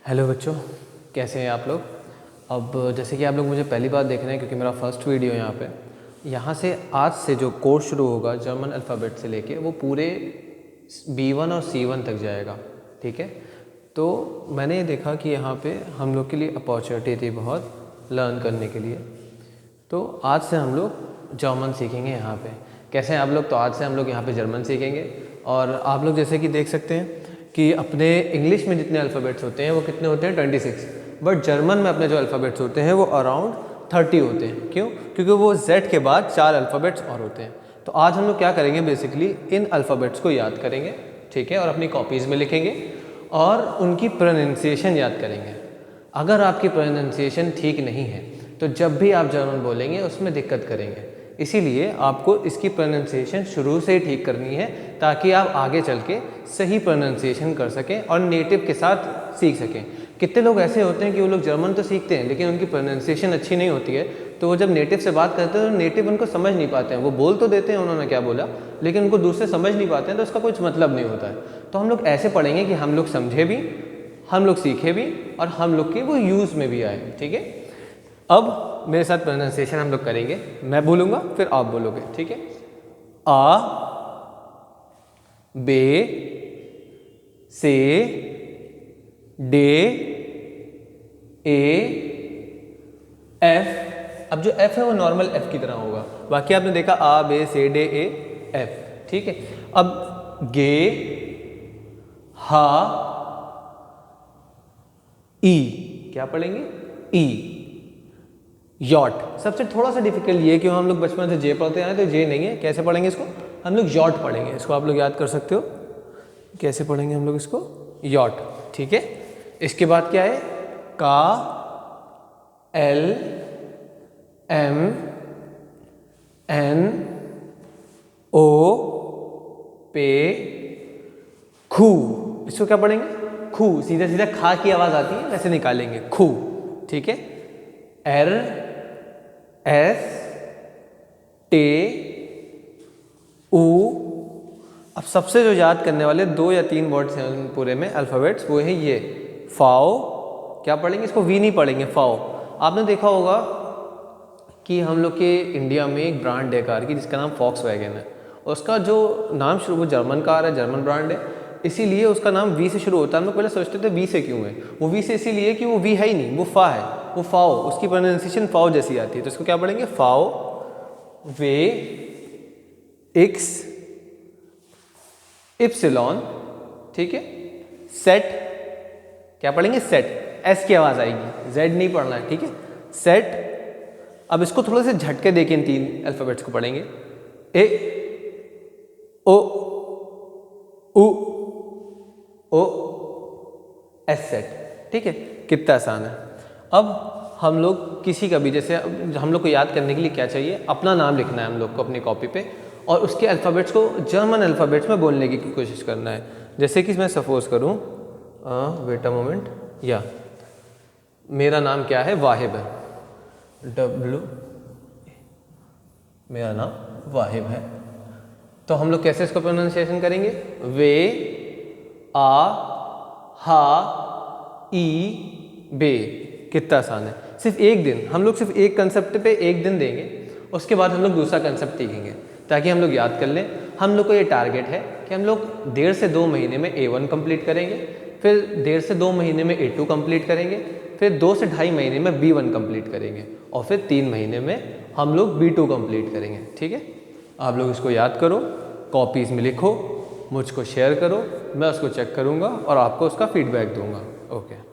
Hello बच्चों, कैसे हैं आप लोग। अब जैसे कि आप लोग मुझे पहली बार देख रहे हैं क्योंकि मेरा फर्स्ट वीडियो यहाँ से आज से जो कोर्स शुरू होगा जर्मन अल्फ़ाबेट से लेके वो पूरे B1 और C1 तक जाएगा। ठीक है, तो मैंने ये देखा कि यहाँ पे हम लोग के लिए अपॉर्चुनिटी थी बहुत लर्न करने के लिए। तो आज से हम लोग जर्मन सीखेंगे यहाँ पे। कैसे हैं आप लोग? तो आज से हम लोग यहाँ पे जर्मन सीखेंगे। और आप लोग जैसे कि देख सकते हैं कि अपने इंग्लिश में जितने अल्फ़ाबेट्स होते हैं वो कितने होते हैं 26, बट जर्मन में अपने जो अल्फ़ाबेट्स होते हैं वो अराउंड 30 होते हैं। क्यों? क्योंकि वो Z के बाद 4 अल्फ़ाबेट्स और होते हैं। तो आज हम लोग क्या करेंगे, बेसिकली इन अल्फ़ाबेट्स को याद करेंगे, ठीक है, और अपनी कॉपीज़ में लिखेंगे और उनकी प्रोनाउंसिएशन याद करेंगे। अगर आपकी प्रोनाउंसिएशन ठीक नहीं है तो जब भी आप जर्मन बोलेंगे उसमें दिक्कत करेंगे। इसीलिए आपको इसकी प्रोनाउंसिएशन शुरू से ही ठीक करनी है ताकि आप आगे चल के सही प्रोनाउंसिएशन कर सकें और नेटिव के साथ सीख सकें। कितने लोग ऐसे होते हैं कि वो लोग जर्मन तो सीखते हैं लेकिन उनकी प्रोनाउंसिएशन अच्छी नहीं होती है, तो वो जब नेटिव से बात करते हैं तो नेटिव उनको समझ नहीं पाते हैं। वो बोल तो देते हैं उन्होंने क्या बोला, लेकिन उनको दूसरे समझ नहीं पाते हैं, तो उसका कुछ मतलब नहीं होता है। तो हम लोग ऐसे पढ़ेंगे कि हम लोग समझे भी, हम लोग सीखे भी और हम लोग के वो यूज़ में भी आए। ठीक है, अब मेरे साथ प्रोनाउंसिएशन हम लोग करेंगे। मैं बोलूँगा फिर आप बोलोगे, ठीक है। आ, बे, से, डे, ए, एफ। अब जो एफ है वो नॉर्मल एफ की तरह होगा, बाकी आपने देखा आ, बे, से, डे, ए, एफ। ठीक है, अब गे, हा, ई, क्या पढ़ेंगे? ई। यॉट सबसे थोड़ा सा डिफिकल्ट ये है कि हम लोग बचपन से जे पढ़ते हैं तो जे नहीं है। कैसे पढ़ेंगे इसको? हम लोग यॉट पढ़ेंगे। इसको आप लोग याद कर सकते हो। कैसे पढ़ेंगे हम लोग इसको? यॉट। ठीक है, इसके बाद क्या है? का, एल, एम, एन, ओ, पे, खू। इसको क्या पढ़ेंगे? खू। सीधा सीधा खा की आवाज आती है वैसे निकालेंगे, खू। ठीक है, एर, एस, टे, ऊ। अब सबसे जो याद करने वाले 2 या 3 वर्ड्स हैं पूरे में अल्फ़ाबेट्स, वो है ये फाओ। क्या पढ़ेंगे इसको? वी नहीं पढ़ेंगे, फाओ। आपने देखा होगा कि हम लोग के इंडिया में एक ब्रांड है कार की जिसका नाम फॉक्सवैगन है। उसका जो नाम शुरू, वो जर्मन कार है, जर्मन ब्रांड है, इसीलिए उसका नाम वी से शुरू होता है। हम लोग पहले सोचते थे वी से क्यों है। वो वी से इसीलिए कि वो वी है ही नहीं, वो फा है, वो फाओ। उसकी प्रोनाउंसिएशन फाओ जैसी आती है, तो इसको क्या पढ़ेंगे? फाओ, वे, एक्स, इप्सिलॉन। ठीक है, सेट। क्या पढ़ेंगे? सेट। एस की आवाज आएगी, जेड नहीं पढ़ना है। ठीक है, सेट। अब इसको थोड़ा से झटके देके इन 3 अल्फाबेट्स को पढ़ेंगे। ए, ओ, उ, ओ, एस, सेट। ठीक है, कितना आसान है। अब हम लोग किसी का भी, जैसे हम लोग को याद करने के लिए क्या चाहिए? अपना नाम लिखना है हम लोग को अपनी कॉपी पे और उसके अल्फ़ाबेट्स को जर्मन अल्फ़ाबेट्स में बोलने की कोशिश करना है। जैसे कि मैं सपोज करूँ, वेट अ मोमेंट, या मेरा नाम क्या है? वाहिब है, डब्लू, मेरा नाम वाहिब है। तो हम लोग कैसे इसको प्रोनाउंसिएशन करेंगे? वे, आ, हा, ई, बे। कितना आसान है। सिर्फ एक दिन, हम लोग सिर्फ एक कंसेप्ट पे एक दिन देंगे, उसके बाद हम लोग दूसरा कंसेप्ट सीखेंगे ताकि हम लोग याद कर लें। हम लोग को ये टारगेट है कि हम लोग 1.5 से 2 महीने में A1 कंप्लीट करेंगे, फिर 1.5 से 2 महीने में A2 कंप्लीट करेंगे, फिर 2 से 2.5 महीने में B1 कंप्लीट करेंगे और फिर 3 महीने में हम लोग B2 कंप्लीट करेंगे। ठीक है, आप लोग इसको याद करो, कॉपीज़ में लिखो, मुझको शेयर करो, मैं उसको चेक करूँगा और आपको उसका फीडबैक दूंगा। ओके।